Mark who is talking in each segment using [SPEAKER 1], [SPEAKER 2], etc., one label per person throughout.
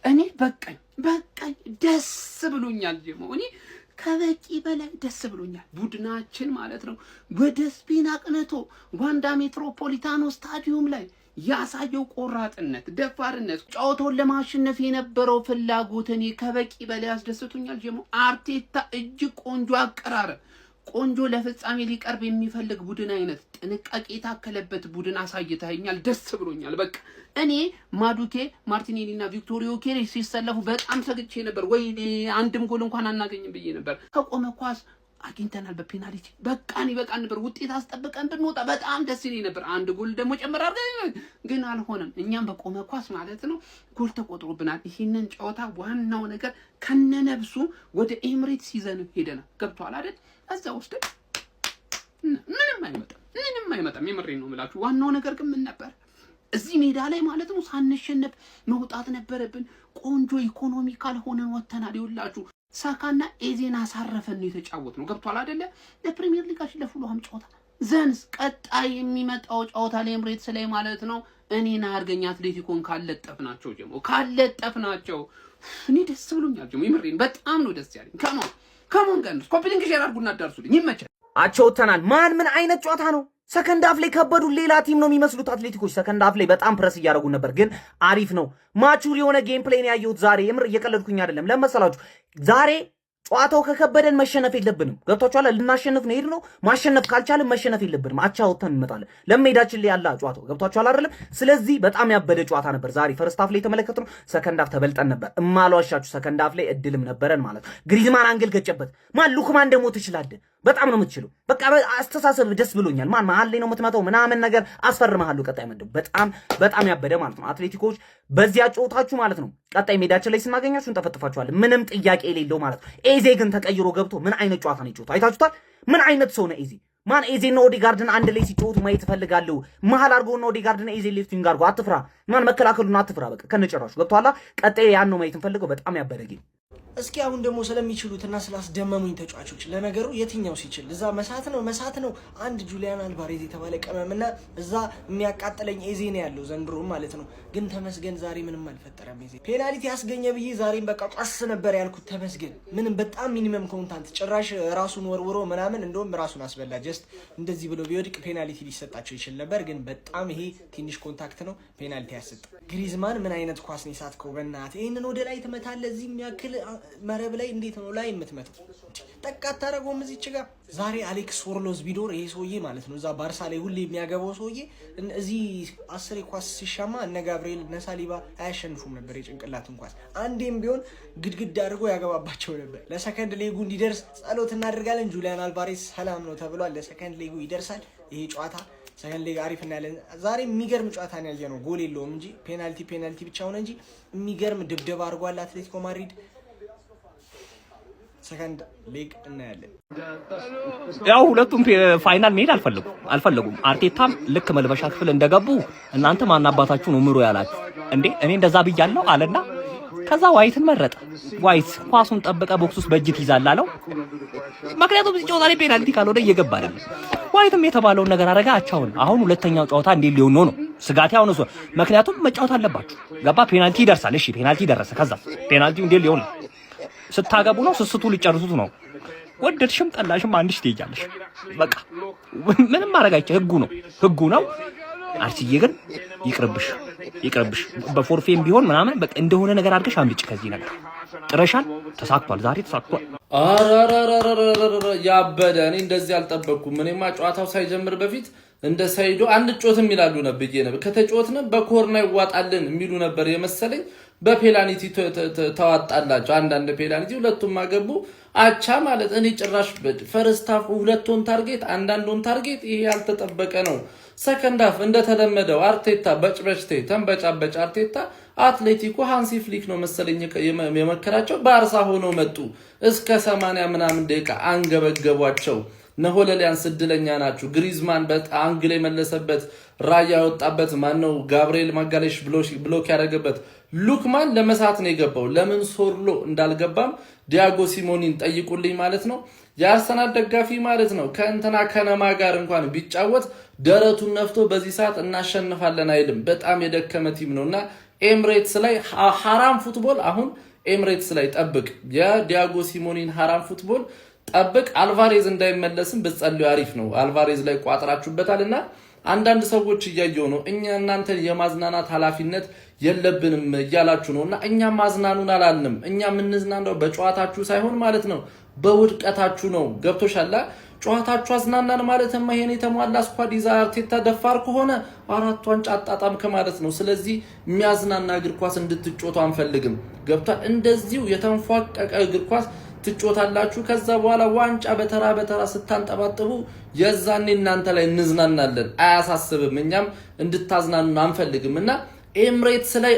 [SPEAKER 1] እኔ በቃኝ ደስ ብሎኛል ጀሞ እኔ ከበቂ በላይ ደስ ብሎኛል። ቡድናችን ማለት ነው ወደ ስፔን አቅንቶ ዋንዳ ሜትሮፖሊታኖ ስታዲየም ላይ ያሳየው ቆራጥነት፣ ደፋርነት፣ ጨዋታውን ለማሸነፍ የነበረው ፍላጎት እኔ ከበቂ በላይ አስደስቶኛል ጀሞ። አርቴታ እጅግ ቆንጆ አቀራረብ፣ ቆንጆ ለፍጻሜ ሊቀርብ የሚፈልግ ቡድን አይነት ጥንቃቄ የታከለበት ቡድን አሳይተኸኛል። ደስ ብሎኛል። በቃ እኔ ማዱኬ ማርቲኔሊ እና ቪክቶሪዮ ኬሬስ ሲሰለፉ በጣም ሰግቼ ነበር። ወይኔ አንድም ጎል እንኳን አናገኝም ብዬ ነበር። ከቆመ ኳስ አግኝተናል በፔናልቲ በቃን ይበቃን ነበር። ውጤት አስጠብቀን ብንወጣ በጣም ደስ ይለኝ ነበር። አንድ ጎል ደግሞ ጨምር አድርገን ግን አልሆነም። እኛም በቆመ ኳስ ማለት ነው ጎል ተቆጥሮብናል። ይሄንን ጨዋታ ዋናው ነገር ከነነብሱ ወደ ኤምሬትስ ይዘን ሄደናል። ገብቷል አይደል? እዛ ውስጥ ምንም አይመጣም። የምሬን ነው የምላችሁ። ዋናው ነገር ግን ምን ነበር? እዚህ ሜዳ ላይ ማለት ነው ሳንሸነፍ መውጣት ነበረብን። ቆንጆ ኢኮኖሚካል ሆነን ወተናል። ይውላችሁ ሳካና ኤዜን አሳረፈን ነው የተጫወትነው። ገብቷል አይደለ? ለፕሪሚየር ሊጋችን ለፉልሃም ጨዋታ ዘንስ ቀጣይ የሚመጣው ጨዋታ ለኤምሬትስ ላይ ማለት ነው እኔና አርገኛ አትሌቲኮን ካለጠፍናቸው ጀሞ ካለጠፍናቸው እኔ ደስ ብሎኛል ጀሞ። የምሬን በጣም ነው ደስ ያለኝ። ከሞን ጋር ኮፒሊንግ ሼር አድርጉና አዳርሱልኝ። ይመቻል።
[SPEAKER 2] አቸውተናል። ምን አይነት ጨዋታ ነው? ሰከንድ አፍ ላይ ከበዱ። ሌላ ቲም ነው የሚመስሉት አትሌቲኮች። ሰከንድ አፍ ላይ በጣም ፕረስ እያደረጉ ነበር፣ ግን አሪፍ ነው። ማቹር የሆነ ጌም ፕሌይ ነው ያየሁት ዛሬ። የምር እየቀለድኩኝ አይደለም። ለመሰላችሁ ዛሬ ጨዋታው ከከበደን መሸነፍ የለብንም። ገብቷችኋል? ልናሸንፍ ነው ሄድነው። ማሸነፍ ካልቻለን መሸነፍ የለብንም። አቻ ወጥተን እንመጣለን። ለሜዳችን ላይ ያለ ጨዋታው ገብቷችኋል አይደለም? ስለዚህ በጣም ያበደ ጨዋታ ነበር ዛሬ። ፈርስት አፍ ላይ የተመለከትነው ሰከንድ አፍ ተበልጠን ነበር። እማሏሻችሁ ሰከንድ አፍ ላይ እድልም ነበረን ማለት ነው። ግሪዝማን አንግል ገጨበት። ሉክማን ደግሞ ትችላለህ። በጣም ነው የምትችለው። በቃ አስተሳሰብ ደስ ብሎኛል። መሀል ላይ ነው የምትመጣው ምናምን ነገር አስፈርመሃለሁ። ቀጣይ ምንድነው በጣም ያበደ ማለት ነው። አትሌቲኮች በዚያ ጨዋታችሁ ማለት ነው ቀጣይ ሜዳችን ላይ ስናገኛችሁ እንጠፈጥፋችኋለን። ምንም ጥያቄ የሌለው ማለት ነው። ኤዜ ግን ተቀይሮ ገብቶ ምን አይነት ጨዋታ ነው የጨዋታው? አይታችሁታል? ምን አይነት ሰው ነው ኤዜ? ኤዜና ኦዴጋርድን አንድ ላይ ሲጫወቱ ማየት እፈልጋለሁ። መሀል አድርጎና ኦዴጋርድና ኤዜ ሌፍቲንግ አድርጎ አትፍራ። መከላከሉን አትፍራ። በቃ ከነጨራሹ ገብቷላ። ቀጣይ ያን ነው ማየት እንፈልገው። በጣም ያበደ ጌም።
[SPEAKER 3] እስኪ አሁን ደግሞ ስለሚችሉትና ስላስደመሙኝ ተጫዋቾች ለነገሩ የትኛው ሲችል እዛ መሳት ነው። አንድ ጁሊያን አልቫሬዝ የተባለ ቀመምና እዛ የሚያቃጥለኝ ኤዜ ነው ያለው ዘንድሮ ማለት ነው። ግን ተመስገን ዛሬ ምንም አልፈጠረም። ኤዜ ፔናልቲ ያስገኘ ብዬ ዛሬም በቃ ቋስ ነበር ያልኩት። ተመስገን ምንም በጣም ሚኒመም ኮንታንት ጭራሽ ራሱን ወርውሮ ምናምን እንደውም ራሱን አስበላ። ጀስት እንደዚህ ብሎ ቢወድቅ ፔናልቲ ሊሰጣቸው ይችል ነበር። ግን በጣም ይሄ ትንሽ ኮንታክት ነው፣ ፔናልቲ ያሰጥ። ግሪዝማን ምን አይነት ኳስ ነው የሳትከው? በእናትህ ይሄንን ወደ ላይ ትመታለህ። እዚህ የሚያክል መረብ ላይ እንዴት ነው ላይ የምትመጣው? ጠቃት ታረጋውም እዚች ጋር። ዛሬ አሌክስ ሶርሎዝ ቢዶር ይሄ ሰውዬ ማለት ነው እዛ ባርሳ ላይ ሁሌ የሚያገባው ሰውዬ እዚህ 10 ኳስ ሲሻማ እነ ጋብሪኤል እነ ሳሊባ አያሸንፉም ነበር። የጭንቅላትን ኳስ አንዴም ቢሆን ግድግዳ አድርጎ ያገባባቸው ነበር። ለሰከንድ ሌጉ እንዲደርስ ጸሎት እናደርጋለን። ጁሊያን አልቫሬዝ ሰላም ነው ተብሏል። ለሰከንድ ሌጉ ይደርሳል ይሄ ጨዋታ። ሰከንድ ሌግ አሪፍ እናያለን። ዛሬ የሚገርም ጨዋታ ነው ያየነው። ጎል የለውም እንጂ ፔናልቲ ብቻ ሆነ እንጂ የሚገርም ድብደባ አድርጓል አትሌቲኮ ማድሪድ። ሰከንድ ሌግ እናያለን።
[SPEAKER 4] ያው ሁለቱም ፋይናል መሄድ አልፈለጉም። አርቴታም ልክ መልበሻ ክፍል እንደገቡ እናንተ ማን አባታችሁ ነው ምሮ ያላችሁ እንዴ? እኔ እንደዛ ብያለሁ አለና ከዛ ዋይትን መረጠ። ዋይት ኳሱን ጠብቀ ቦክስ ውስጥ በእጅ ይዛል አለው። ምክንያቱም እዚህ ጨዋታ ላይ ፔናልቲ ካልሆነ እየገባ አይደል። ዋይትም የተባለውን ነገር አረጋ። አቻውን አሁን ሁለተኛው ጨዋታ እንዴት ሊሆን ነው ስጋቴ አሁን እሱ። ምክንያቱም መጫወት አለባችሁ። ገባ? ፔናልቲ ይደርሳል። እሺ ፔናልቲ ደረሰ። ከዛ ፔናልቲው እንዴት ሊሆን ነው? ስታገቡ ነው ስስቱ ሊጨርሱት ነው። ወደድሽም ጠላሽም አንድ ትይጃለሽ። በቃ ምንም ማድረግ አይቻልም። ህጉ ነው። አርሲዬ ግን ይቅርብሽ። በፎርፌም ቢሆን ምናምን በቃ እንደሆነ ነገር አድርገሽ አምልጭ ከዚህ ነገር። ጥረሻል። ተሳክቷል። ዛሬ ተሳክቷል።
[SPEAKER 5] ያበደ እኔ እንደዚህ አልጠበቅኩም። እኔማ ጨዋታው ሳይጀምር በፊት እንደ ሳይዶ አንድ ጮትም ይላሉ ነበር። ከተጮትነ በኮርና ይዋጣልን የሚሉ ነበር የመሰለኝ። በፔናልቲ ተዋጣላቸው። አንዳንድ ፔናልቲ ሁለቱም አገቡ። አቻ ማለት እኔ ጭራሽ ፈርስት ሃፍ ሁለቱን ታርጌት አንዳንዱን ታርጌት ይሄ ያልተጠበቀ ነው። ሰከንድ ሃፍ እንደተለመደው አርቴታ ተንበጫበጭ። አርቴታ አትሌቲኮ ሃንሲ ፍሊክ ነው መሰለኝ የመከራቸው። ባርሳ ሆነው መጡ። እስከ 80 ምናምን ደቂቃ አንገበገቧቸው። ነሆለሊያንስ እድለኛ ናችሁ። ግሪዝማን በጣም አንግል የመለሰበት ራያ ወጣበት። ማነው ጋብሪኤል ማጋሌሽ ብሎክ ያደረገበት ሉክማን ለመሳት ነው የገባው። ለምን ሶርሎ እንዳልገባም ዲያጎ ሲሞኒን ጠይቁልኝ ማለት ነው። የአርሰናል ደጋፊ ማለት ነው ከነማ ጋር እንኳን ቢጫወት ደረቱን ነፍቶ በዚህ ሰዓት እናሸንፋለን አይልም። በጣም የደከመ ቲም ነውና ኤምሬትስ ላይ ሐራም ፉትቦል አሁን ኤምሬትስ ላይ ጠብቅ። የዲያጎ ሲሞኔን ሐራም ፉትቦል ጠብቅ። አልቫሬዝ እንዳይመለስም ብትጸልዩ አሪፍ ነው። አልቫሬዝ ላይ ቋጥራችሁበታልና አንዳንድ ሰዎች እያየው ነው እኛ እናንተ የማዝናናት ኃላፊነት የለብንም እያላችሁ ነውና እኛ ማዝናኑን አላልንም። እኛ ምንዝናናው በጨዋታችሁ ሳይሆን ማለት ነው በውድቀታችሁ ነው። ገብቶሻል? ጨዋታችሁ አዝናናን ማለትማ ይሄን የተሟላ ስኳድ ይዛ አርቴታ ደፋር ከሆነ 4 ዋንጫ አጣጣምክ ማለት ነው። ስለዚህ የሚያዝናና እግር ኳስ እንድትጮቱ አንፈልግም። ገብቷል? እንደዚሁ የተንፏቀቀ እግር ኳስ ትጮታላችሁ። ከዛ በኋላ ዋንጫ በተራ በተራ ስታንጠባጥቡ የዛኔ እናንተ ላይ እንዝናናለን። አያሳስብም። እኛም እንድታዝናኑ አንፈልግምና ኤምሬትስ ላይ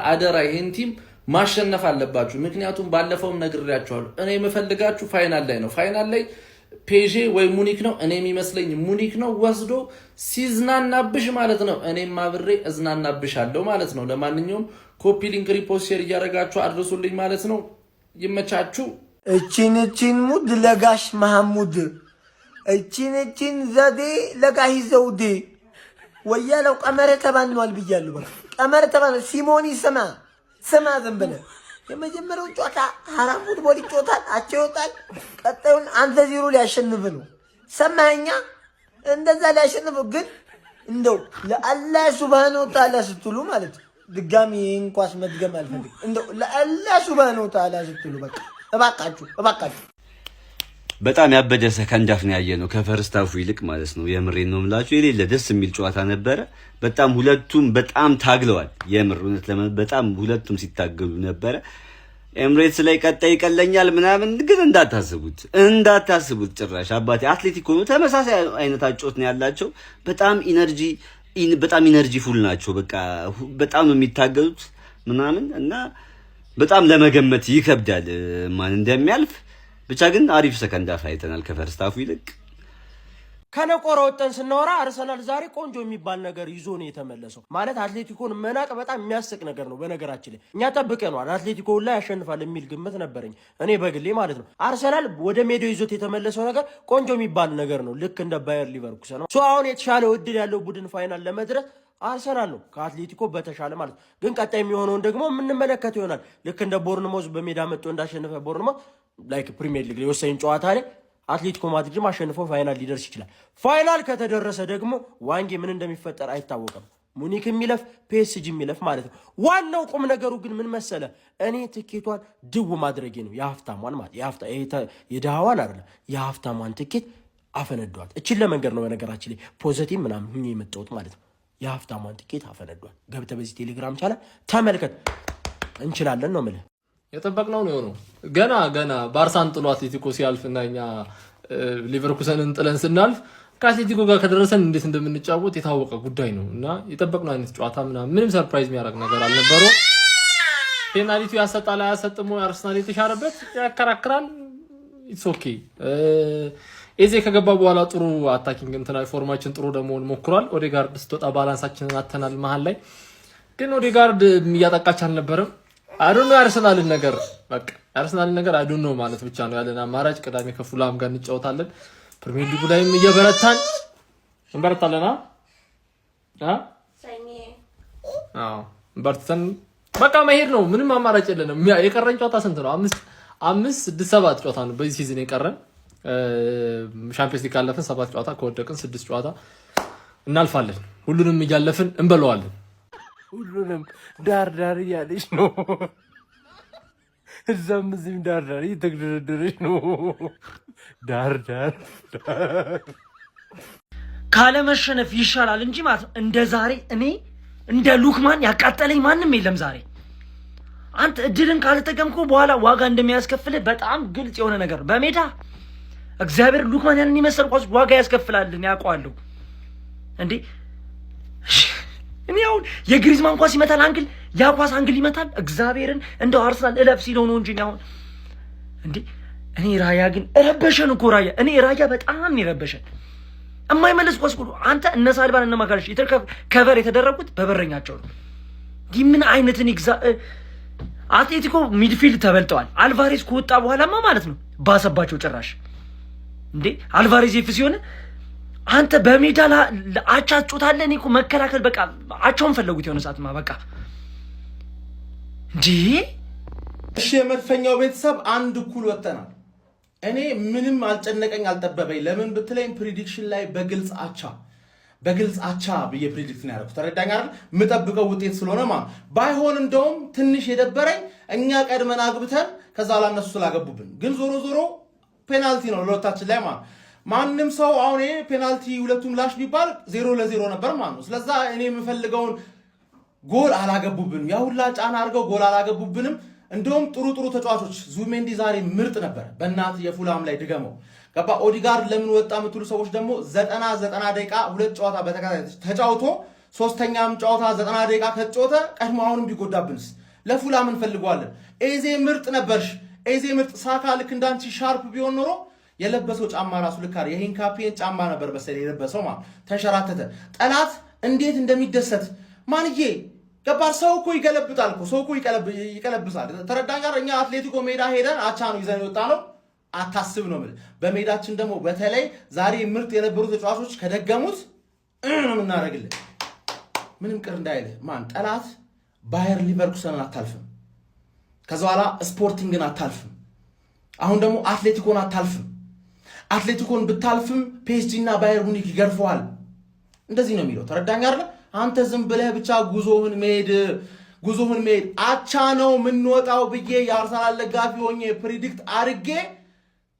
[SPEAKER 5] አደራ ይሄን ቲም ማሸነፍ አለባችሁ። ምክንያቱም ባለፈውም ነግሬያችኋለሁ። እኔ የምፈልጋችሁ ፋይናል ላይ ነው። ፋይናል ላይ ፔዤ ወይ ሙኒክ ነው። እኔ የሚመስለኝ ሙኒክ ነው ወስዶ ሲዝናናብሽ ማለት ነው። እኔም አብሬ እዝናናብሻለሁ ማለት ነው። ለማንኛውም ኮፒ ሊንክ ሪፖስት ሼር እያደረጋችሁ አድርሱልኝ ማለት ነው። ይመቻችሁ።
[SPEAKER 6] እቺን ሙድ ለጋሽ መሐሙድ እቺን ዘዴ ለጋሽ ዘውዴ ወያለው ቀመረ ተባንኗል ብያለሁ። በቃ ቀመረ ተባንኗል። ሲሞኒ ስማ ዝም ብለህ የመጀመሪያው ጨዋታ ሐራም ፉትቦል ይጮታል፣ አቻ ይወጣል። ቀጣዩን 1-0 ሊያሸንፍ ነው። ሰማኸኛ? እንደዛ ሊያሸንፍ ግን እንደው ለአላህ ሱብሃነሁ ወተዓላ ስትሉ ማለት ድጋሚ ይህን ኳስ መድገም አልፈልግም። እንደው ለአላህ ሱብሃነሁ ወተዓላ ስትሉ በቃ እባካችሁ
[SPEAKER 7] በጣም ያበደ ሰከንድ አፍ ነው ያየነው ከፈርስት አፉ ይልቅ ማለት ነው። የምሬን ነው የምላችሁ። የሌለ ደስ የሚል ጨዋታ ነበረ። በጣም ሁለቱም በጣም ታግለዋል። የምር እውነት በጣም ሁለቱም ሲታገሉ ነበረ። ኤምሬትስ ላይ ቀጣይ ይቀለኛል ምናምን ግን እንዳታስቡት ጭራሽ። አባቴ አትሌቲኮ ነው። ተመሳሳይ አይነት አጮት ነው ያላቸው። በጣም ኢነርጂ ፉል ናቸው። በቃ በጣም ነው የሚታገሉት ምናምን እና በጣም ለመገመት ይከብዳል ማን እንደሚያልፍ። ብቻ ግን አሪፍ ሰከንድ አፍ አይተናል ከፈርስት አፉ ይልቅ።
[SPEAKER 8] ከነቆረ ወጠን ስናወራ አርሰናል ዛሬ ቆንጆ የሚባል ነገር ይዞ ነው የተመለሰው። ማለት አትሌቲኮን መናቅ በጣም የሚያስቅ ነገር ነው። በነገራችን ላይ እኛ ጠብቀናል አትሌቲኮ ላይ ያሸንፋል የሚል ግምት ነበረኝ እኔ በግሌ ማለት ነው። አርሰናል ወደ ሜዳው ይዞት የተመለሰው ነገር ቆንጆ የሚባል ነገር ነው። ልክ እንደ ባየር ሊቨርኩሰን ነው። አሁን የተሻለ እድል ያለው ቡድን ፋይናል ለመድረስ አርሰናል ነው ከአትሌቲኮ በተሻለ ማለት። ግን ቀጣይ የሚሆነውን ደግሞ የምንመለከት ይሆናል። ልክ እንደ ቦርንሞዝ በሜዳ መጥቶ እንዳሸነፈ ቦርንሞዝ ላይክ ፕሪሚየር ሊግ የወሳኝ ጨዋታ ላይ አትሌቲኮ ማድሪድም አሸንፎ ፋይናል ሊደርስ ይችላል። ፋይናል ከተደረሰ ደግሞ ዋንጌ ምን እንደሚፈጠር አይታወቅም። ሙኒክ የሚለፍ ፒኤስጂ የሚለፍ ማለት ነው። ዋናው ቁም ነገሩ ግን ምን መሰለ? እኔ ትኬቷን ድው ማድረጌ ነው። የሀፍታሟን ማለት የድሃዋን አይደለም፣ የሀፍታሟን ትኬት አፈነዷል። እችን ለመንገድ ነው በነገራችን ላይ ፖዘቲቭ ምናምን ሁኜ የመጣሁት ማለት ነው። የሀፍታሟን ትኬት አፈነዷል። ገብተህ በዚህ ቴሌግራም ቻለ ተመልከት። እንችላለን ነው የምልህ።
[SPEAKER 9] የጠበቅነው ነው የሆነው። ገና ባርሳን ጥሎ አትሌቲኮ ሲያልፍና እኛ ሊቨርኩሰንን ጥለን ስናልፍ ከአትሌቲኮ ጋር ከደረሰን እንዴት እንደምንጫወት የታወቀ ጉዳይ ነው እና የጠበቅነው አይነት ጨዋታ ምንም ሰርፕራይዝ የሚያደርግ ነገር አልነበረው። ፔናልቲው ያሰጣል አያሰጥም አርሰናል የተሻረበት ያከራክራል። ኢትስ ኦኬ። ኤዜ ከገባ በኋላ ጥሩ አታኪንግ ፎርማችን ጥሩ ደግሞ ሞክሯል። ኦዴጋርድ ስትወጣ ባላንሳችንን አተናል። መሀል ላይ ግን ኦዴጋርድ እያጠቃች አልነበረም። አዶኖ ያርሰናልን ነገር አዶኖ ማለት ብቻ ነው ያለን አማራጭ። ቅዳሜ ከፉላም ጋር እንጫወታለን። ፕሪሚየር ሊጉ ላይም እየበረታን እንበረታለና በርተን በቃ መሄድ ነው። ምንም አማራጭ የለንም። የቀረን ጨዋታ ስንት ነው? 5-6-7 ጨዋታ ነው በዚህ ሲዝን የቀረን። ሻምፒዮንስ ሊግ ካለፍን 7 ጨዋታ ከወደቅን 6 ጨዋታ እናልፋለን። ሁሉንም እያለፍን እንበለዋለን።
[SPEAKER 8] ሁሉንም ዳር እያለች ነው። እዛም እዚህም ዳር እየተግደረደረች ነው። ዳር
[SPEAKER 2] ካለመሸነፍ ይሻላል እንጂ ማለት ነው። እንደ ዛሬ እኔ እንደ ሉክማን ያቃጠለኝ ማንም የለም ዛሬ። አንተ እድልን ካልተጠቀምኩ በኋላ ዋጋ እንደሚያስከፍልህ በጣም ግልጽ የሆነ ነገር በሜዳ እግዚአብሔር ሉክማን ያንን ይመስል ኳስ ዋጋ ያስከፍላልን ያውቀዋለሁ እንዴ። እኔ አሁን የግሪዝማን ኳስ ይመታል አንግል ያ ኳስ አንግል ይመታል። እግዚአብሔርን እንደው አርሰናል እለፍ ሲለው ነው እንጂ አሁን እንዴ እኔ ራያ ግን ረበሸን እኮ እኔ ራያ በጣም ይረበሸን። የማይመለስ ኳስ እኮ አንተ እነ ሳልባን እነ ማጋለሽ ከቨር የተደረጉት በበረኛቸው ነው። ምን አይነትን አትሌቲኮ ሚድፊልድ ተበልጠዋል። አልቫሬዝ ከወጣ በኋላማ ማለት ነው ባሰባቸው ጭራሽ እንዴ አልቫሬዝ ይፍ ሲሆን አንተ በሜዳ አቻ ጮታለህ። እኔ እኮ መከላከል በቃ አቻውን ፈለጉት የሆነ ሰዓትማ በቃ
[SPEAKER 5] እሺ የመድፈኛው ቤተሰብ አንድ እኩል ወጥተናል። እኔ ምንም አልጨነቀኝ አልጠበበኝ። ለምን ብትለኝ ፕሪዲክሽን ላይ በግልጽ አቻ ብዬ ፕሪዲክት ነው ያደረኩት። ተረዳኝ አይደል? የምጠብቀው ውጤት ስለሆነ ባይሆን እንደውም ትንሽ የደበረኝ እኛ ቀድመን አግብተን ከዛ ላ እነሱ ስላገቡብን፣ ግን ዞሮ ፔናልቲ ነው ለሁለታችን ላይ ማንም ሰው አሁን ፔናልቲ ሁለቱም ላሽ ቢባል 0-0 ነበር ማለት ነው። ስለዛ እኔ የምፈልገውን ጎል አላገቡብንም። ያ ሁላ ጫና አድርገው ጎል አላገቡብንም። እንደውም ጥሩ ተጫዋቾች ዙሜንዲ ዛሬ ምርጥ ነበር። በእናት የፉላም ላይ ድገመው ገባ። ኦዲጋርድ ለምን ወጣ የምትሉ ሰዎች ደግሞ 90 ደቂቃ ሁለት ጨዋታ በተከታታይ ተጫውቶ ሶስተኛም ጨዋታ 90 ደቂቃ ከተጫወተ ቀድሞ አሁንም ቢጎዳብንስ? ለፉላም እንፈልገዋለን። ኤዜ ምርጥ ነበርሽ። ኤዜ ምርጥ። ሳካ ልክ እንዳንቺ ሻርፕ ቢሆን ኖሮ የለበሰው ጫማ ራሱ ልክ አይደል? የሂንካፔን ጫማ ነበር መሰለኝ የለበሰው ተንሸራተተ። ጠላት እንዴት እንደሚደሰት ማንዬ ገባር። ሰው እኮ ይገለብጣል እኮ ሰው እኮ ይቀለብሳል። ተረዳኝ ጋር እኛ አትሌቲኮ ሜዳ ሄደን አቻ ነው ይዘን የወጣ ነው። አታስብ ነው ማለት። በሜዳችን ደግሞ በተለይ ዛሬ ምርጥ የነበሩ ተጫዋቾች ከደገሙት ነው የምናደርግልን። ምንም ቅር እንዳይልህ ጠላት ባየር ሊቨርኩሰንን አታልፍም። ከዛ በኋላ ስፖርቲንግን አታልፍም። አሁን ደግሞ አትሌቲኮን አታልፍም። አትሌቲኮን ብታልፍም ፒኤስጂ እና ባየር ሙኒክ ይገርፈዋል። እንደዚህ ነው የሚለው። ተረዳኝ አይደል? አንተ ዝም ብለህ ብቻ ጉዞህን መሄድ አቻ ነው የምንወጣው ብዬ የአርሰናል ደጋፊ ሆኜ ፕሪዲክት አድርጌ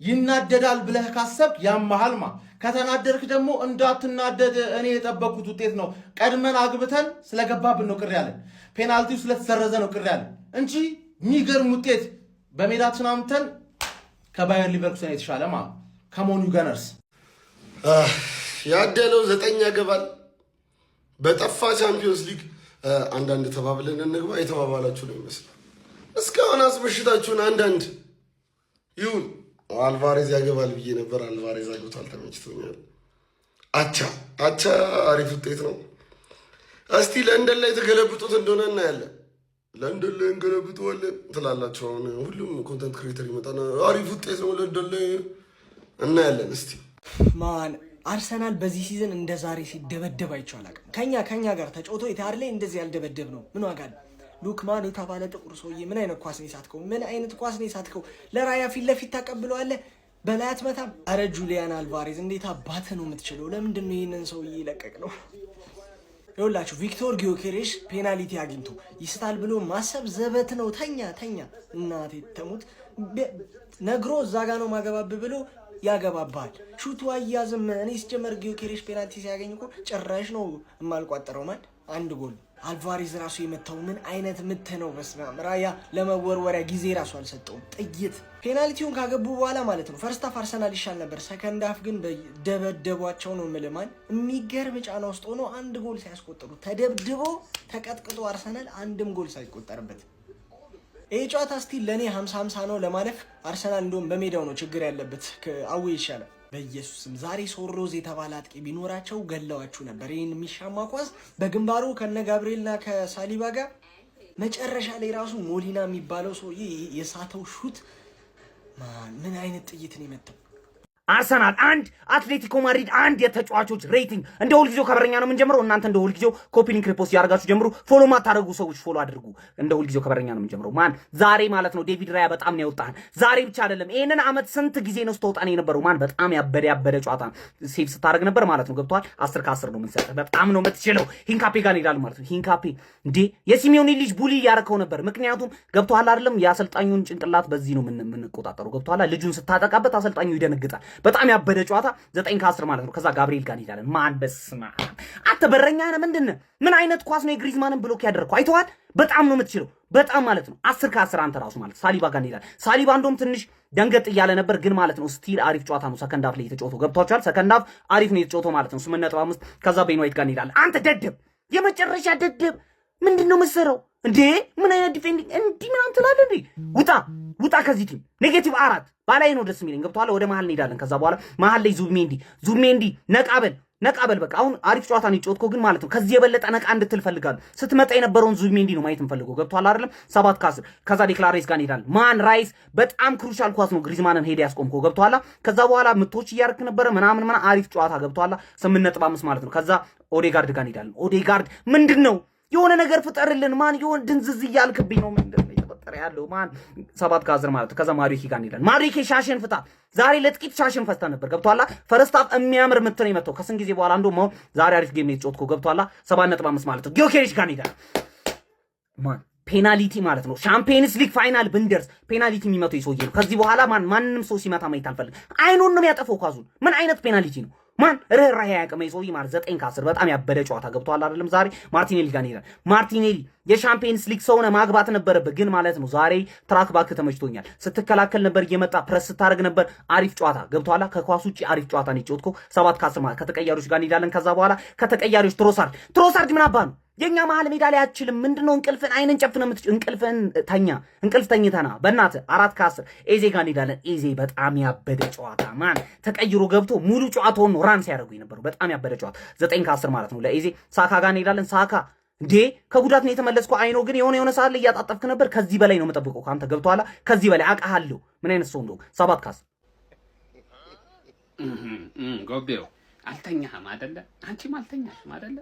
[SPEAKER 5] ይናደዳል ብለህ ካሰብክ ያመሃል ከተናደርክ ደግሞ እንዳትናደድ። እኔ የጠበቅኩት ውጤት ነው። ቀድመን አግብተን ስለገባብን ነው ቅር ያለን። ፔናልቲው ስለተሰረዘ ነው ቅር ያለን እንጂ የሚገርም ውጤት በሜዳችን አምተን ከባየር ሊቨርኩሰን የተሻለ ከሞኑ ገነርስ
[SPEAKER 10] ያደለው 9 ያገባል በጠፋ ቻምፒዮንስ ሊግ አንዳንድ ተባብለን እንግባ የተባባላችሁ ነው ይመስላል። እስካሁን አስበሽታችሁን አንዳንድ ይሁን። አልቫሬዝ ያገባል ብዬ ነበር። አልቫሬዝ አግብቷል፣ ተመችቶኛል። አቻ አሪፍ ውጤት ነው። እስቲ ለንደን ላይ የተገለብጡት እንደሆነ እናያለን። ለንደን ላይ እንገለብጠዋለን ትላላችሁ። አሁን ሁሉም ኮንተንት ክሬተር ይመጣና አሪፍ ውጤት ነው ለንደን ላይ እናያለን። እስቲ
[SPEAKER 3] አርሰናል በዚህ ሲዝን እንደ ዛሬ ሲደበደብ አይቼው አላውቅም። ከኛ ጋር ተጫውቶ ኢታር ላይ እንደዚህ ያልደበደብ ነው ምን ዋጋ አለ? ሉክማን የተባለ ጥቁር ሰውዬ ምን አይነት ኳስ ነው የሳትከው? ምን አይነት ኳስ ነው የሳትከው? ለራያ ፊት ለፊት ታቀብለዋለህ፣ በላይ አትመታም። አረ ጁሊያን አልቫሬዝ እንዴት አባተ ነው የምትችለው? ለምንድን ነው ይህንን ሰውዬ ለቀቅ ነው? ይኸውላችሁ ቪክቶር ጊዮኬሬሽ ፔናልቲ አግኝቶ ይስታል ብሎ ማሰብ ዘበት ነው። ተኛ እናቴ ተሙት ነግሮ እዛ ጋ ነው ማገባብ ብሎ ያገባባል። ሹቱ አያዝም። እኔ ሲጀመር ጊዮኬሬሽ ፔናልቲ ሲያገኝ እኮ ጭራሽ ነው የማልቋጠረው። አንድ ጎል አልቫሬዝ ራሱ የመታው ምን አይነት ምት ነው? በስመ አብ። ራያ ለመወርወሪያ ጊዜ ራሱ አልሰጠውም። ጥይት ፔናልቲውን ካገቡ በኋላ ማለት ነው። ፈርስት ሃፍ አርሰናል ይሻል ነበር። ሰከንድ ሃፍ ግን ደበደቧቸው ነው የምልህ። የሚገርም ጫና ውስጥ ሆኖ አንድ ጎል ሲያስቆጥሩ ተደብድቦ ተቀጥቅጦ አርሰናል አንድም ጎል ሳይቆጠርበት ይህ ጨዋታ ስቲል ለእኔ 50-50 ነው ለማለፍ። አርሰናል እንደውም በሜዳው ነው ችግር ያለበት። አዌ ይሻላል። በኢየሱስም ዛሬ ሶሮዝ የተባለ አጥቂ ቢኖራቸው ገለዋችሁ ነበር። ይህን የሚሻማ ኳስ በግንባሩ ከነ ጋብሪኤልና ከሳሊባ ጋር መጨረሻ ላይ ራሱ ሞሊና የሚባለው ሰውዬ የሳተው ሹት ምን አይነት ጥይት ነው የመታው?
[SPEAKER 2] አርሰናል 1 አትሌቲኮ ማድሪድ 1 የተጫዋቾች ሬቲንግ እንደ ሁልጊዜው ከበረኛ ነው የምንጀምረው። እናንተ እንደ ሁልጊዜው ኮፒ ሊንክ ሪፖስት ያደርጋችሁ ጀምሩ። ፎሎ ማታደርጉ ሰዎች ፎሎ አድርጉ። እንደ ሁልጊዜው ከበረኛ ነው የምንጀምረው። ዛሬ ማለት ነው ዴቪድ ራያ በጣም ነው ያወጣን። ዛሬ ብቻ አይደለም ይሄንን አመት ስንት ጊዜ ነው ስተወጣን የነበረው? በጣም ያበደ ጨዋታ ሴቭ ስታደርግ ነበር ማለት ነው። ገብቷል። 10 ከ10 ነው የምንሰጠው። በጣም ነው የምትችለው። ሂንካፔ ጋር ይላል ማለት ነው። ሂንካፔ እንዴ የሲሚዮኒ ልጅ ቡሊ ያረከው ነበር። ምክንያቱም ገብቷል አይደለም? የአሰልጣኙን ጭንቅላት በዚህ ነው የምንቆጣጠረው። ገብቷል። ልጁን ስታጠቃበት አሰልጣኙ ይደነግጣል። በጣም ያበደ ጨዋታ 9 ከ10 ማለት ነው። ከዛ ጋብሪኤል ጋር ይላል በስማ አንተ በረኛ ነህ። ምንድነው? ምን አይነት ኳስ ነው የግሪዝማንን ብሎክ ያደረከው? አይተዋል። በጣም ነው የምትችለው። በጣም ማለት ነው 10 ከ10 አንተ ራሱ ማለት ሳሊባ ጋር ይላል። ሳሊባ እንደውም ትንሽ ደንገጥ እያለ ነበር ግን ማለት ነው ስቲል አሪፍ ጨዋታ ነው። ሰከንድ ሃፍ ላይ የተጫወተው ገብቷቸዋል። ሰከንድ ሃፍ አሪፍ ነው የተጫወተው ማለት ነው። 8.5 ከዛ ቤን ዋይት ጋር ይላል። አንተ ደደብ፣ የመጨረሻ ደደብ ምንድነው መሰረው እንዴ? ምን አይነት ዲፌንዲንግ እንዲህ ምናምን ትላለህ እንዴ? ውጣ ከዚህ ቲም። ኔጌቲቭ 4 ባላይ ነው ደስ የሚለኝ። ገብቷል። ወደ መሀል እንሄዳለን። ከዛ በኋላ መሀል ላይ ዙቢሜንዲ ነቃበል በቃ አሁን አሪፍ ጨዋታ ነው የጨወትከው ግን ማለት ነው ከዚህ የበለጠ ነቃ እንድትል ፈልጋለሁ። ስትመጣ የነበረውን ዙቢሜንዲ ነው ማየት እንፈልገው። ገብቷል አይደለም? 7 ከ10 ከዛ ዴክላሬስ ጋር እንሄዳለን። ራይስ በጣም ክሩሻል ኳስ ነው ግሪዝማንን ሄደ ያስቆምከው። ገብቷል። ከዛ በኋላ ምቶች እያርክ ነበረ ምናምን አሪፍ ጨዋታ ገብቷል። 8.5 ማለት ነው። ከዛ ኦዴጋርድ ጋር እንሄዳለን። ኦዴጋርድ ምንድነው የሆነ ነገር ፍጠርልን ማን። የሆነ ድንዝዝ እያልክብኝ ነው። ምንድን ነው የተፈጠረ ያለው ማን? 7-10 ማለት ከዛ ማሪኪ ጋር እንሄዳለን። ማሪኪ ሻሽን ፍታ። ዛሬ ለጥቂት ሻሽን ፈስታ ነበር። ገብቷላ? ፈርስት ሃፍ የሚያምር ምትን የመጣው ከስንት ጊዜ በኋላ እንደውም ዛሬ አሪፍ ጌም ነው የተጫወትከው። ገብቷላ? 7.5 ማለት ነው። ጊዮኬሪሽ ጋር እንሄዳለን ማን ፔናልቲ ማለት ነው። ሻምፒየንስ ሊግ ፋይናል ብንደርስ ፔናልቲ የሚመታው ይሰውዬ ነው። ከዚህ በኋላ ማንንም ሰው ሲመታ ማየት አልፈልግም። አይኑን ነው የሚያጠፈው ኳሱን። ምን አይነት ፔናልቲ ነው ማን? ርህራሄ ያቀመ ይሰውዬ ማለት 9-10 በጣም ያበደ ጨዋታ ገብቷል አይደለም? ዛሬ ማርቲኔሊ ጋር እንሄዳለን። ማርቲኔሊ የሻምፒየንስ ሊግ ሰው ነህ ማግባት ነበረበት ግን ማለት ነው። ዛሬ ትራክ ባክ ተመችቶኛል። ስትከላከል ነበር እየመጣ ፕረስ ስታደርግ ነበር። አሪፍ ጨዋታ ገብቷላ? ከኳስ ውጪ አሪፍ ጨዋታ ነው የጨዋትከው። 7-10 ማለት ከተቀያሪዎች ጋር እንሄዳለን። ከዛ በኋላ ከተቀያሪዎች ትሮሳርድ ምን አባ ነው የኛ መሀል ሜዳ ላይ አትችልም። ምንድነው እንቅልፍን አይንን ጨፍነህ እንቅልፍ ተኝተና በእናትህ 4-10 ኤዜ ጋር እንሄዳለን። ኤዜ በጣም ያበደ ጨዋታ ማን ተቀይሮ ገብቶ ሙሉ ጨዋታውን ነው ራን ሲያደርጉ የነበረው። በጣም ያበደ ጨዋታ 9-10 ማለት ነው ለኤዜ። ሳካ ጋር እንሄዳለን። ሳካ እንዴ ከጉዳት ነው የተመለስኩ። አይኖ ግን የሆነ ሰዓት ላይ እያጣጠፍክ ነበር። ከዚህ በላይ ነው የምጠብቀው ካንተ ገብቶሃል? ከዚህ በላይ አውቃለሁ ምን አይነት ሰው እንደው 7-10
[SPEAKER 1] ጎቤው አልተኛህም አይደለ? አንቺም አልተኛሽም አይደለ?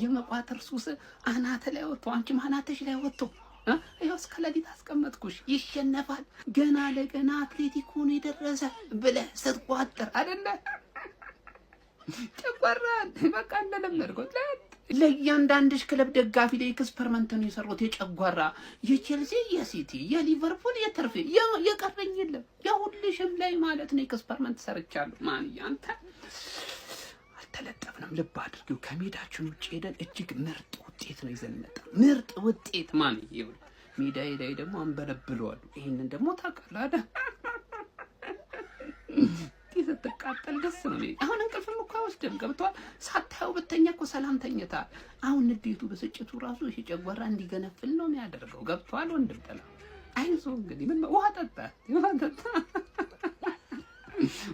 [SPEAKER 1] የመቋጠር ሱስ አናተ ላይ ወጥቶ አንቺም አናተሽ ላይ ወጥቶ ይኸው እስከ ሌሊት አስቀመጥኩሽ። ይሸነፋል ገና ለገና አትሌቲኮን የደረሰ ብለህ ስትቋጥር አይደለ? ጨጓራን በቃ እንደለመድከው ለእያንዳንድሽ ክለብ ደጋፊ ላይ ኤክስፐሪመንት ነው የሰሩት። የጨጓራ የቼልሲ፣ የሲቲ፣ የሊቨርፑል፣ የተርፌ የቀረኝ የለም። የሁልሽም ላይ ማለት ነው ኤክስፐሪመንት ሰርቻለሁ። ማን ያንተ አልተለጠፍንም። ልብ አድርጊው። ከሜዳችን ውጭ ሄደን እጅግ ምርጥ ውጤት ነው ይዘን መጣ። ምርጥ ውጤት ማን ይሁን። ሜዳዬ ላይ ደግሞ አንበለብለዋል። ይሄንን ደግሞ ታውቃለህ አይደል? ስትቃጠል ደስ ነው። አሁን እንቅልፍም እኮ አይወስድም። ገብቷል? ሳታየው ብተኛ እኮ ሰላም ተኝታል። አሁን ንዴቱ በስጭቱ ራሱ ይሄ ጨጓራ እንዲገነፍል ነው የሚያደርገው። ገብቷል? ወንድም ጥላ አይዞህ እንግዲህ ምን ውሃ ጠጣ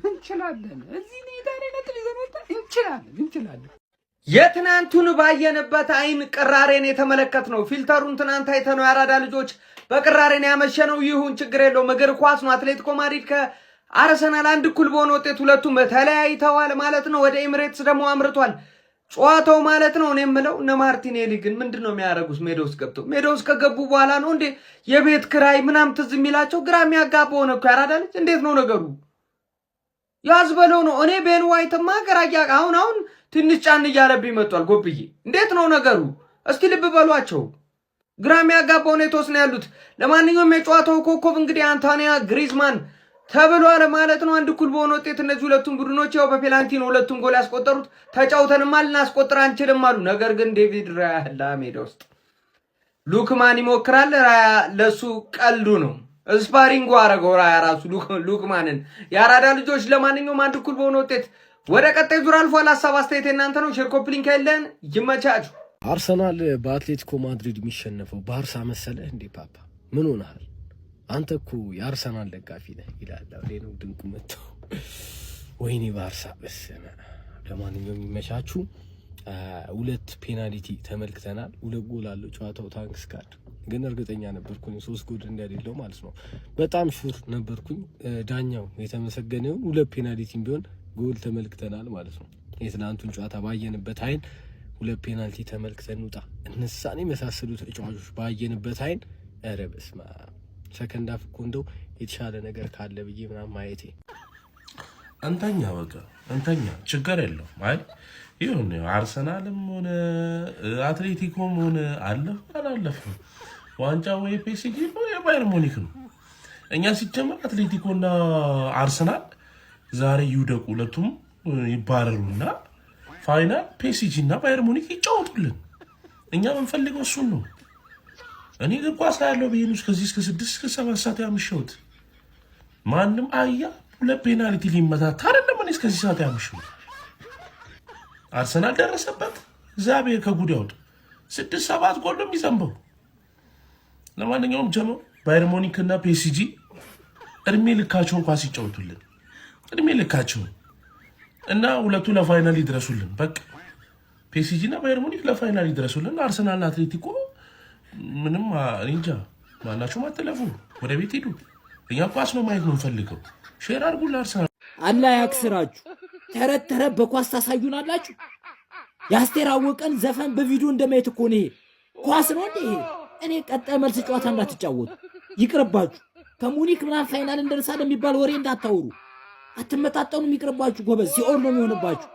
[SPEAKER 1] እንችላለን። እዚህ ሜዳ ላይ ነጥብ ይዘን ወጣ እንችላለን።
[SPEAKER 11] የትናንቱን ባየንበት አይን ቅራሬን የተመለከት ነው። ፊልተሩን ትናንት አይተነው ያራዳ ልጆች በቅራሬን ያመሸነው ይሁን ችግር የለውም። እግር ኳስ ነው። አትሌቲኮ ማድሪድ አርሰናል 1-1 በሆነ ውጤት ሁለቱም ተለያይተዋል ማለት ነው። ወደ ኤሚሬትስ ደግሞ አምርቷል ጨዋታው ማለት ነው። እኔ የምለው እነ ማርቲኔሊ ግን ምንድነው የሚያደርጉት? ሜዳ ውስጥ ገብተው ሜዳ ውስጥ ከገቡ በኋላ ነው እንዴ የቤት ክራይ ምናም ትዝ የሚላቸው? ግራ የሚያጋባው ነው እኮ ያራዳ ልጅ። እንዴት ነው ነገሩ? ያዝበለው ነው። እኔ ቤን ዋይትማ ገራያ አሁን ትንሽ ጫን እያለብኝ መጥቷል። ጎብዬ እንዴት ነው ነገሩ? እስቲ ልብ በሏቸው። ግራ የሚያጋባው ነው የተወሰነ ያሉት። ለማንኛውም የጨዋታው ኮከብ እንግዲህ አንቶኒያ ግሪዝማን ተብሏል ማለት ነው። 1-1 በሆነ ውጤት እነዚህ ሁለቱም ቡድኖች ያው በፔናልቲ ነው ሁለቱም ጎል ያስቆጠሩት። ተጫውተንማል ልናስቆጥር አንችልም አሉ። ነገር ግን ዴቪድ ራያ ሜዳ ውስጥ ሉክማን ይሞክራል። ራያ ለሱ ቀልዱ ነው። ስፓሪንጎ አረገው ራያ ራሱ ሉክማንን። የአራዳ ልጆች ለማንኛውም 1-1 በሆነ ውጤት ወደ ቀጣይ ዙር አልፏል። ሀሳብ አስተያየት እናንተ ነው። ሼር ኮፒ ሊንክ ያለን ይመቻችሁ።
[SPEAKER 8] አርሰናል በአትሌቲኮ ማድሪድ የሚሸነፈው ባርሳ መሰለህ እንዴ? ፓፓ ምን ሆነሃል? አንተ እኮ የአርሰናል ደጋፊ ነህ ይላል። ነው ድንቁ መጥቶ ወይኔ ባርሳ በስመ። ለማንኛውም የሚመቻችሁ 2 ፔናልቲ ተመልክተናል። 2 ጎል አለው ጨዋታው። ታንክስ ካርድ ግን እርግጠኛ ነበርኩኝ 3 ጎል እንደሌለው ማለት ነው። በጣም ሹር ነበርኩኝ። ዳኛው የተመሰገነው 2 ፔናልቲም ቢሆን ጎል ተመልክተናል ማለት ነው። የትናንቱን ጨዋታ ባየንበት አይን 2 ፔናልቲ ተመልክተን ውጣ እነሳኔ መሳሰሉ ተጫዋቾች ባየንበት አይን ኧረ በስመ አብ። ሰከንድ አፍ እኮ እንደው የተሻለ ነገር ካለ ብዬ ምናምን ማየቴ
[SPEAKER 10] እንተኛ በቃ እንተኛ ችግር የለው ማለት ይሁን። አርሰናልም ሆነ አትሌቲኮም ሆነ አለፍ አላለፍም ዋንጫ ወይ ፒኤስጂ ወይ ባየር ሙኒክ ነው። እኛ ሲጀመር አትሌቲኮና አርሰናል ዛሬ ይውደቁ ሁለቱም ይባረሩና ፋይናል ፒኤስጂ እና ባየር ሙኒክ ይጫወቱልን። እኛ የምንፈልገው እሱን ነው። እኔ እግር ኳስ ያለው በየኑስ ከዚህ እስከ 6-7 ሰዓት ያምሽውት ማንም አያ 2 ፔናልቲ ሊመታታ አይደለም። እኔ እስከዚህ ሰዓት ያምሽው አርሰናል ደረሰበት። እግዚአብሔር ከጉድ ያውጥ 6-7 ጎል ነው የሚዘንበው። ለማንኛውም ጀሞ ባየር ሙኒክ እና ፒኤስጂ እድሜ ልካቸውን ኳስ ይጫወቱልን። እድሜ ልካቸውን እና ሁለቱ ለፋይናል ይድረሱልን። በቃ ፒኤስጂ እና ባየር ሙኒክ ለፋይናል ይድረሱልን። አርሰናል እና አትሌቲኮ ምንም እንጃ ማናችሁም አትለፉ፣ ወደ ቤት ሄዱ። እኛ ኳስ ነው ማየት ነው የምንፈልገው። ሼር አድርጉ ለአርሰናል።
[SPEAKER 12] አላህ ያክስራችሁ። ተረት በኳስ ታሳዩናላችሁ። የአስቴር አወቀን ዘፈን በቪዲዮ እንደማየት እኮ ነው። ኳስ ነው እንዴ? እኔ ቀጣይ መልስ ጨዋታ እንዳትጫወቱ ይቅርባችሁ። ከሙኒክ ምናምን ፋይናል እንደርሳለን የሚባል ወሬ እንዳታወሩ። አትመጣጠኑም፣ ይቅርባችሁ ጎበዝ። ሲኦል ነው የሚሆንባችሁ።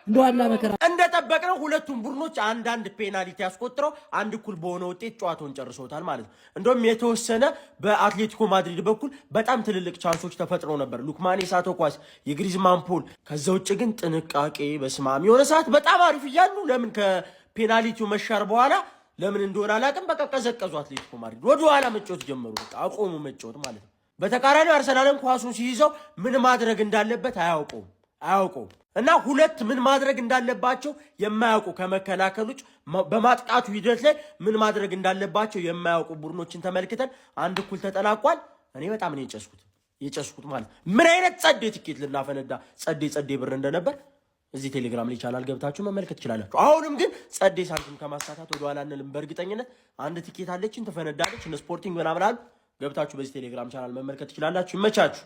[SPEAKER 12] እንደው አላ መከራ
[SPEAKER 8] እንደጠበቅነው ሁለቱም ቡድኖች አንዳንድ ፔናልቲ ያስቆጥረው አንድ እኩል በሆነ ውጤት ጨዋታውን ጨርሰውታል ማለት ነው። እንደውም የተወሰነ በአትሌቲኮ ማድሪድ በኩል በጣም ትልልቅ ቻንሶች ተፈጥረው ነበር። ሉክማኔ ሳቶ ኳስ፣ የግሪዝማን ፖል። ከዛ ውጭ ግን ጥንቃቄ በስማም የሆነ ሰዓት በጣም አሪፍ እያሉ ለምን ከፔናልቲው መሻር በኋላ ለምን እንደሆነ አላውቅም፣ በቃ ቀዘቀዙ። አትሌቲኮ ማድሪድ ወደ ኋላ መጫወት ጀመሩ። በቃ አቆሙ መጫወት ማለት ነው። በተቃራኒው አርሰናልን ኳሱን ሲይዘው ምን ማድረግ እንዳለበት አያውቀውም። እና ሁለት ምን ማድረግ እንዳለባቸው የማያውቁ ከመከላከሎች በማጥቃቱ ሂደት ላይ ምን ማድረግ እንዳለባቸው የማያውቁ ቡድኖችን ተመልክተን አንድ እኩል ተጠናቋል። እኔ በጣም ነው የጨስኩት ማለት ምን አይነት ጸዴ ትኬት ልናፈነዳ ጸዴ ብር እንደነበር እዚህ ቴሌግራም ላይ ቻናል ገብታችሁ መመልከት ትችላላችሁ። አሁንም ግን ጸዴ ሳንቲም ከማሳካት ወደ ኋላ አንልም። በእርግጠኝነት አንድ ትኬት አለችን ትፈነዳለች። ስፖርቲንግ ምናምን አሉ። ገብታችሁ በዚህ ቴሌግራም ቻናል መመልከት ትችላላችሁ። ይመቻችሁ።